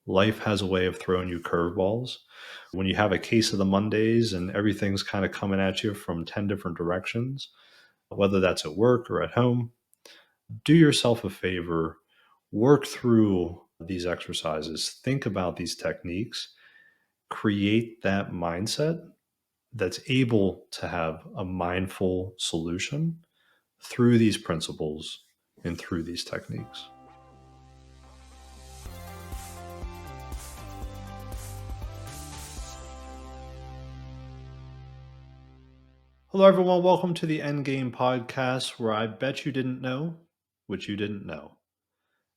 life has a way of throwing you curveballs. When you have a case of the Mondays and everything's kind of coming at you from 10 different directions, whether that's at work or at home, do yourself a favor, work through these exercises, think about these techniques, create that mindset that's able to have a mindful solution through these principles and through these techniques. Hello, everyone. Welcome to the Endgame podcast, where I bet you didn't know what you didn't know.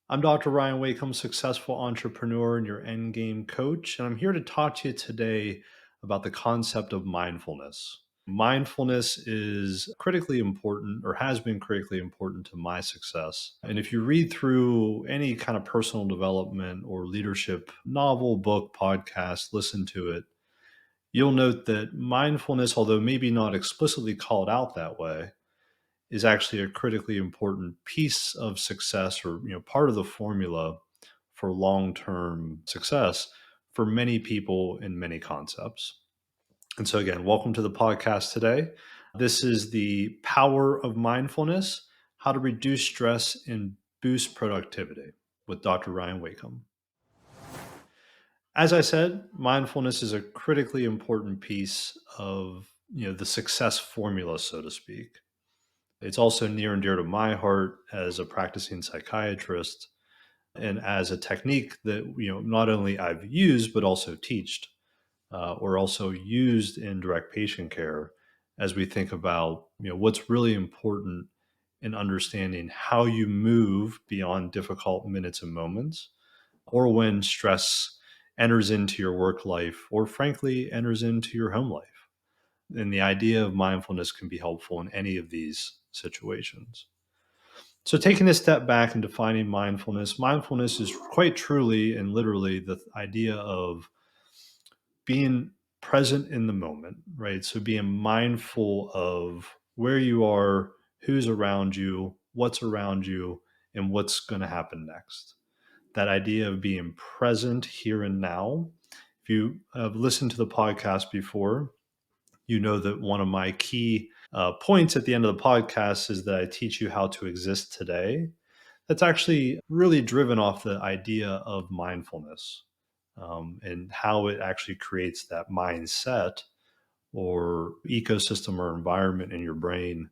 I'm Dr. Ryan Wakeham, successful entrepreneur and your Endgame coach, and I'm here to talk to you today about the concept of mindfulness. Mindfulness is critically important, or has been critically important to my success. And if you read through any kind of personal development or leadership novel, book, podcast, listen to it, you'll note that mindfulness, although maybe not explicitly called out that way, is actually a critically important piece of success, or part of the formula for long-term success for many people in many concepts. And so again, welcome to the podcast today. This is the power of mindfulness, how to reduce stress and boost productivity with Dr. Ryan Wakeham. As I said, mindfulness is a critically important piece of the success formula, so to speak. It's also near and dear to my heart as a practicing psychiatrist and as a technique that not only I've used but also teached, or also used in direct patient care as we think about what's really important in understanding how you move beyond difficult minutes and moments, or when stress enters into your work life, or frankly enters into your home life. And the idea of mindfulness can be helpful in any of these situations. So, taking a step back and defining mindfulness, mindfulness is quite truly and literally the idea of being present in the moment, right? So, being mindful of where you are, who's around you, and what's going to happen next. That idea of being present here and now. If you have listened to the podcast before, you know that one of my key points at the end of the podcast is that I teach you how to exist today. That's actually really driven off the idea of mindfulness, and how it actually creates that mindset or ecosystem or environment in your brain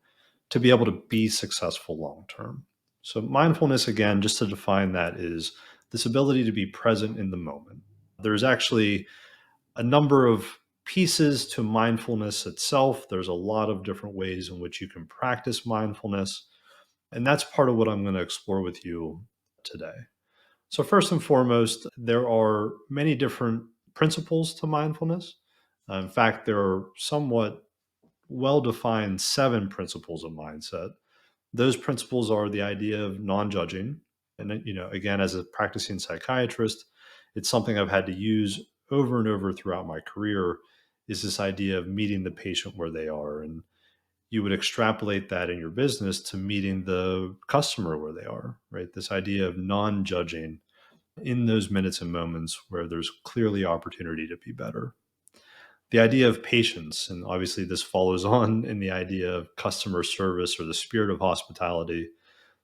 to be able to be successful long term. So, mindfulness, again, just to define that, is this ability to be present in the moment. There's actually a number of pieces to mindfulness itself. There's a lot of different ways in which you can practice mindfulness. And that's part of what I'm going to explore with you today. So, first and foremost, there are many different principles to mindfulness. In fact, there are somewhat well defined 7 principles of mindset. Those principles are the idea of non judging. And, again, as a practicing psychiatrist, it's something I've had to use over and over throughout my career, is this idea of meeting the patient where they are. And you would extrapolate that in your business to meeting the customer where they are, right? This idea of non judging in those minutes and moments where there's clearly opportunity to be better. The idea of patience, and obviously this follows on in the idea of customer service or the spirit of hospitality.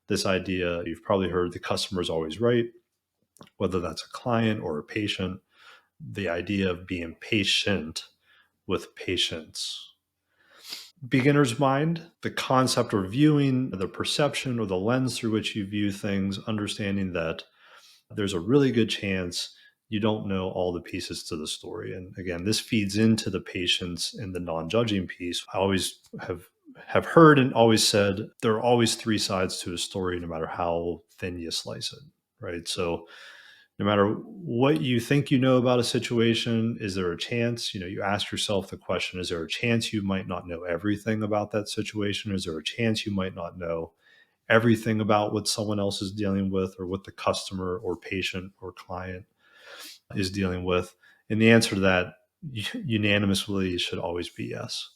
This idea, you've probably heard, the customer is always right, whether that's a client or a patient. The idea of being patient with patience. Beginner's mind, the concept or viewing, the perception or the lens through which you view things, understanding that there's a really good chance you don't know all the pieces to the story. And again, this feeds into the patience and the non-judging piece. I always have heard and always said there are always 3 sides to a story, no matter how thin you slice it, right? So no matter what you think you know about a situation, is there a chance, you ask yourself the question, is there a chance you might not know everything about that situation? Is there a chance you might not know everything about what someone else is dealing with, or what the customer or patient or client is dealing with? And the answer to that unanimously should always be yes.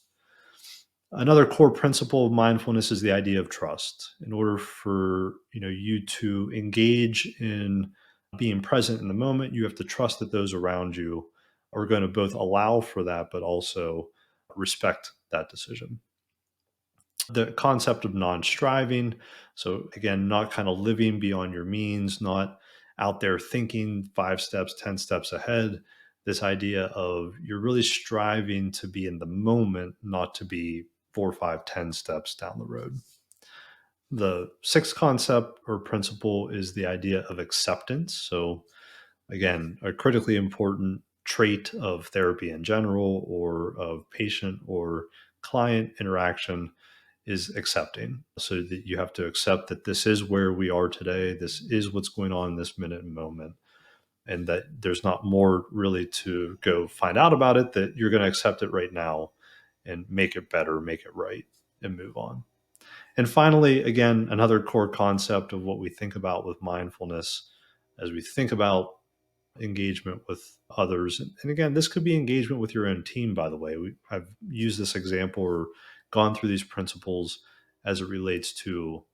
Another core principle of mindfulness is the idea of trust. In order for you to engage in Being present in the moment, you have to trust that those around you are going to both allow for that, but also respect that decision. The concept of non striving. So, again, not kind of living beyond your means, not out there thinking 5 steps, 10 steps ahead. This idea of you're really striving to be in the moment, not to be 4, 5, 10 steps down the road. The sixth concept or principle is the idea of acceptance. So, again, a critically important trait of therapy in general or of patient or client interaction is accepting. So that you have to accept that this is where we are today. This is what's going on in this minute and moment. And that there's not more really to go find out about it, that you're going to accept it right now and make it better, make it right, and move on. And finally, again, another core concept of what we think about with mindfulness as we think about engagement with others. And again, this could be engagement with your own team, by the way. I've used this example or gone through these principles as it relates to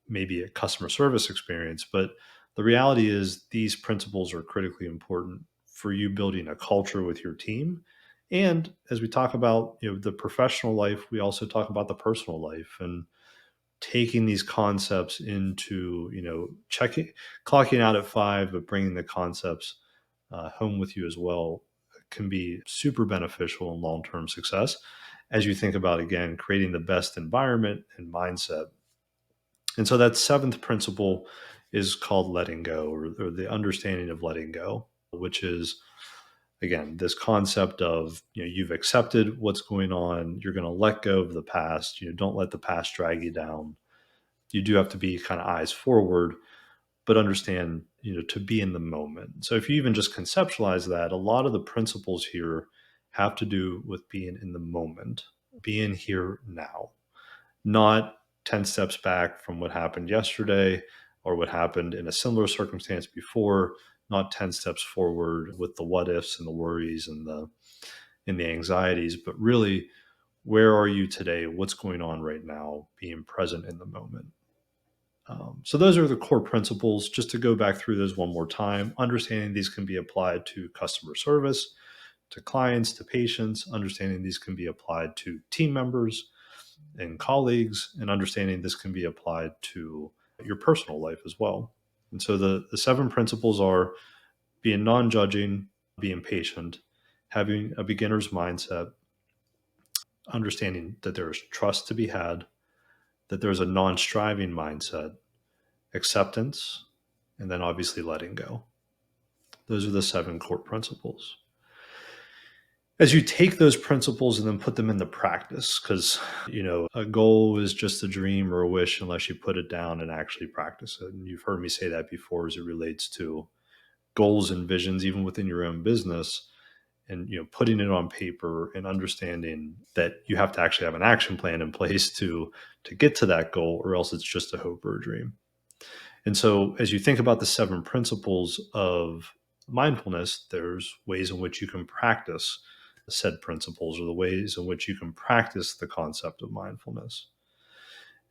maybe a customer service experience. But the reality is, these principles are critically important for you building a culture with your team. And as we talk about, the professional life, we also talk about the personal life and taking these concepts into, checking, clocking out at 5, but bringing the concepts home with you as well can be super beneficial in long term success as you think about, again, creating the best environment and mindset. And so that seventh principle is called letting go, or the understanding of letting go, which is, again, this concept of, you've accepted what's going on, you're going to let go of the past, don't let the past drag you down. You do have to be kind of eyes forward, but understand, to be in the moment. So if you even just conceptualize that, a lot of the principles here have to do with being in the moment, being here now, not 10 steps back from what happened yesterday or what happened in a similar circumstance before, not 10 steps forward with the what ifs and the worries and the anxieties, but really, where are you today? What's going on right now? Being present in the moment. So those are the core principles. Just to go back through those one more time, understanding these can be applied to customer service, to clients, to patients, understanding these can be applied to team members and colleagues, and understanding this can be applied to your personal life as well. And so the seven principles are being non-judging, being patient, having a beginner's mindset, understanding that there's trust to be had, that there's a non-striving mindset, acceptance, and then obviously letting go. Those are the seven core principles. As you take those principles and then put them into practice, because, a goal is just a dream or a wish unless you put it down and actually practice it. And you've heard me say that before as it relates to goals and visions, even within your own business, and, putting it on paper and understanding that you have to actually have an action plan in place to get to that goal, or else it's just a hope or a dream. And so, as you think about the seven principles of mindfulness, there's ways in which you can practice said principles, or the ways in which you can practice the concept of mindfulness.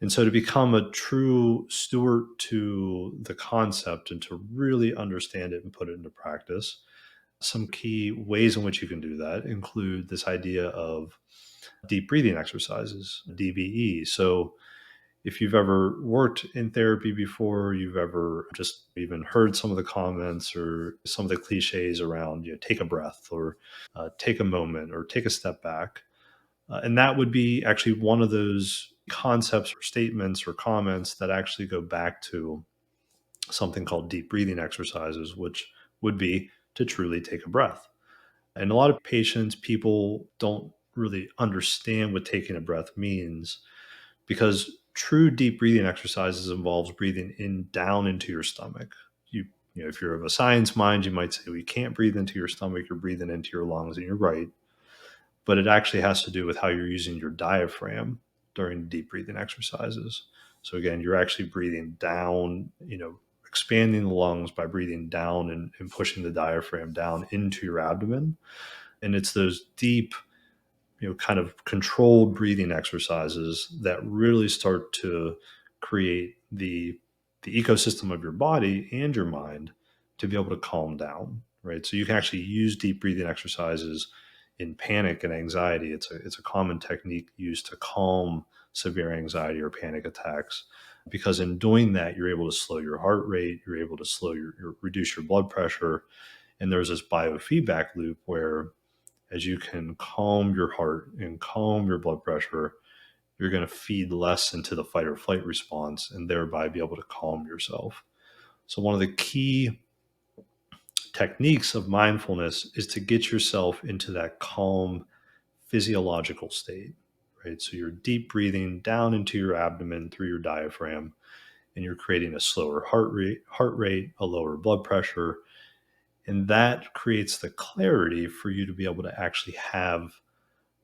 And so, to become a true steward to the concept and to really understand it and put it into practice, some key ways in which you can do that include this idea of deep breathing exercises, DBE. So, if you've ever worked in therapy before, you've ever just even heard some of the comments or some of the cliches around, take a breath, or take a moment, or take a step back. And that would be actually one of those concepts or statements or comments that actually go back to something called deep breathing exercises, which would be to truly take a breath. And a lot of patients, people don't really understand what taking a breath means, because true deep breathing exercises involves breathing in down into your stomach. If you're of a science mind, you might say, well, you can't breathe into your stomach, you're breathing into your lungs, and you're right. But it actually has to do with how you're using your diaphragm during deep breathing exercises. So again, you're actually breathing down, expanding the lungs by breathing down and pushing the diaphragm down into your abdomen. And it's those deep, kind of controlled breathing exercises that really start to create the ecosystem of your body and your mind to be able to calm down, right? So you can actually use deep breathing exercises in panic and anxiety. It's a common technique used to calm severe anxiety or panic attacks, because in doing that, you're able to slow your heart rate, you're able to reduce your blood pressure, and there's this biofeedback loop where as you can calm your heart and calm your blood pressure, you're going to feed less into the fight or flight response and thereby be able to calm yourself. So, one of the key techniques of mindfulness is to get yourself into that calm physiological state, right? So, you're deep breathing down into your abdomen through your diaphragm, and you're creating a slower heart rate, a lower blood pressure, and that creates the clarity for you to be able to actually have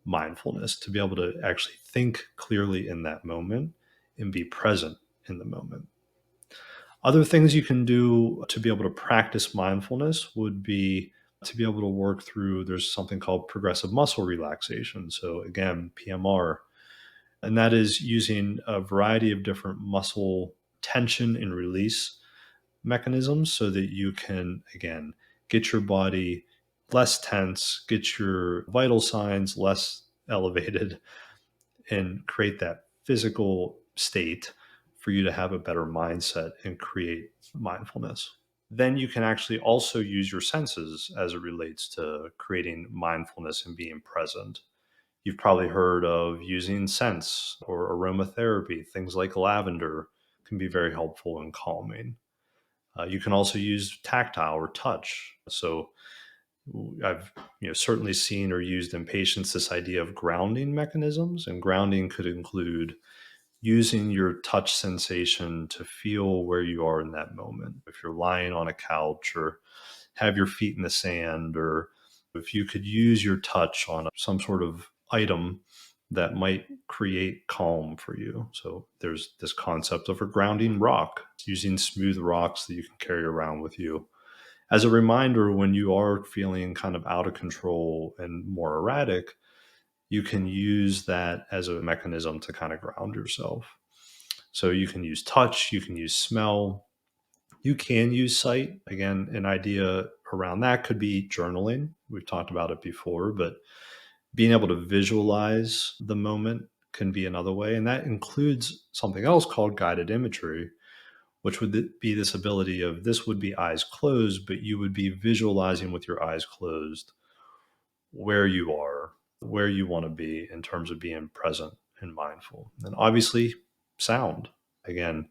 mindfulness, to be able to actually think clearly in that moment and be present in the moment. Other things you can do to be able to practice mindfulness would be to be able to work through, there's something called progressive muscle relaxation. So, again, PMR, and that is using a variety of different muscle tension and release mechanisms so that you can, again, get your body less tense, get your vital signs less elevated, and create that physical state for you to have a better mindset and create mindfulness. Then you can actually also use your senses as it relates to creating mindfulness and being present. You've probably heard of using scents or aromatherapy. Things like lavender can be very helpful in calming. You can also use tactile or touch. So I've certainly seen or used in patients this idea of grounding mechanisms, and grounding could include using your touch sensation to feel where you are in that moment. If you're lying on a couch or have your feet in the sand, or if you could use your touch on some sort of item that might create calm for you. So there's this concept of a grounding rock, using smooth rocks that you can carry around with you as a reminder when you are feeling kind of out of control and more erratic. You can use that as a mechanism to kind of ground yourself. So you can use touch, you can use smell, you can use sight. Again, an idea around that could be journaling. We've talked about it before, but being able to visualize the moment can be another way. And that includes something else called guided imagery, which would be this ability of, this would be eyes closed, but you would be visualizing with your eyes closed where you are, where you want to be in terms of being present and mindful. And obviously, sound. Again,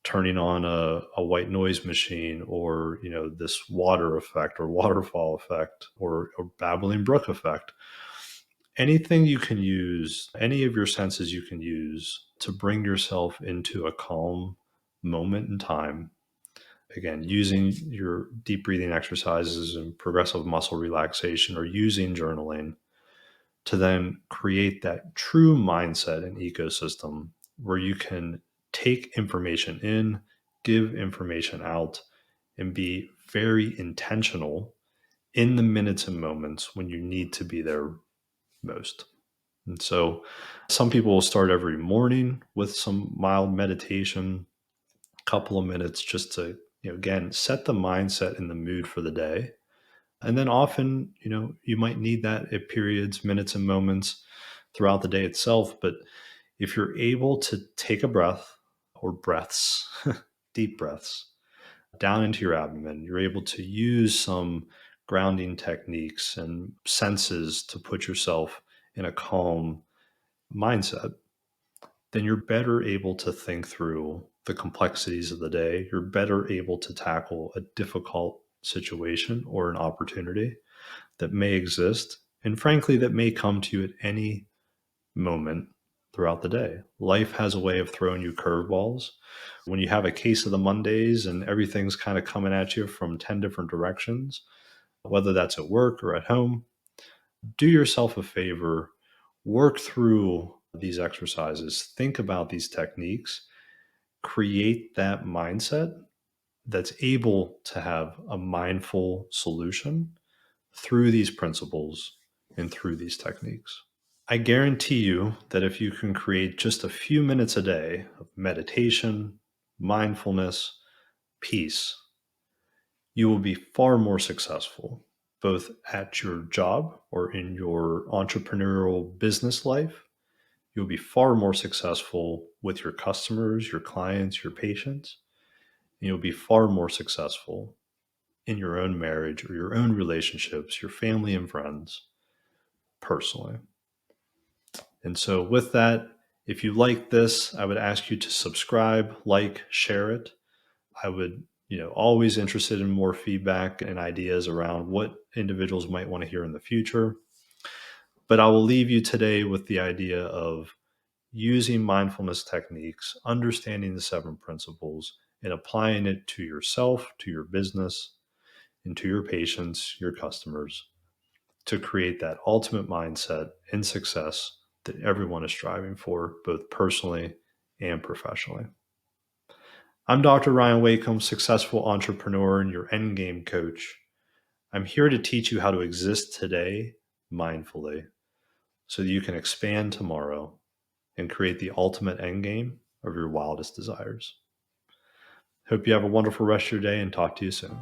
turning on a white noise machine, or this water effect or waterfall effect, or a babbling brook effect. Anything you can use, any of your senses you can use to bring yourself into a calm moment in time. Again, using your deep breathing exercises and progressive muscle relaxation, or using journaling to then create that true mindset and ecosystem where you can take information in, give information out, and be very intentional in the minutes and moments when you need to be there most. And so some people will start every morning with some mild meditation, a couple of minutes just to, again, set the mindset and the mood for the day. And then often, you might need that at periods, minutes, and moments throughout the day itself. But if you're able to take a breath or breaths, deep breaths down into your abdomen, you're able to use some grounding techniques and senses to put yourself in a calm mindset, then you're better able to think through the complexities of the day. You're better able to tackle a difficult situation or an opportunity that may exist, and frankly, that may come to you at any moment throughout the day. Life has a way of throwing you curveballs. When you have a case of the Mondays and everything's kind of coming at you from 10 different directions, whether that's at work or at home, do yourself a favor, work through these exercises, think about these techniques, create that mindset that's able to have a mindful solution through these principles and through these techniques. I guarantee you that if you can create just a few minutes a day of meditation, mindfulness, peace, you will be far more successful, both at your job or in your entrepreneurial business life. You'll be far more successful with your customers, your clients, your patients. And you'll be far more successful in your own marriage or your own relationships, your family and friends personally. And so, with that, if you like this, I would ask you to subscribe, like, share it. I would, always interested in more feedback and ideas around what individuals might want to hear in the future. But I will leave you today with the idea of using mindfulness techniques, understanding the seven principles, and applying it to yourself, to your business, and to your patients, your customers, to create that ultimate mindset and success that everyone is striving for, both personally and professionally. I'm Dr. Ryan Wakeham, successful entrepreneur and your endgame coach. I'm here to teach you how to exist today mindfully so that you can expand tomorrow and create the ultimate endgame of your wildest desires. Hope you have a wonderful rest of your day and talk to you soon.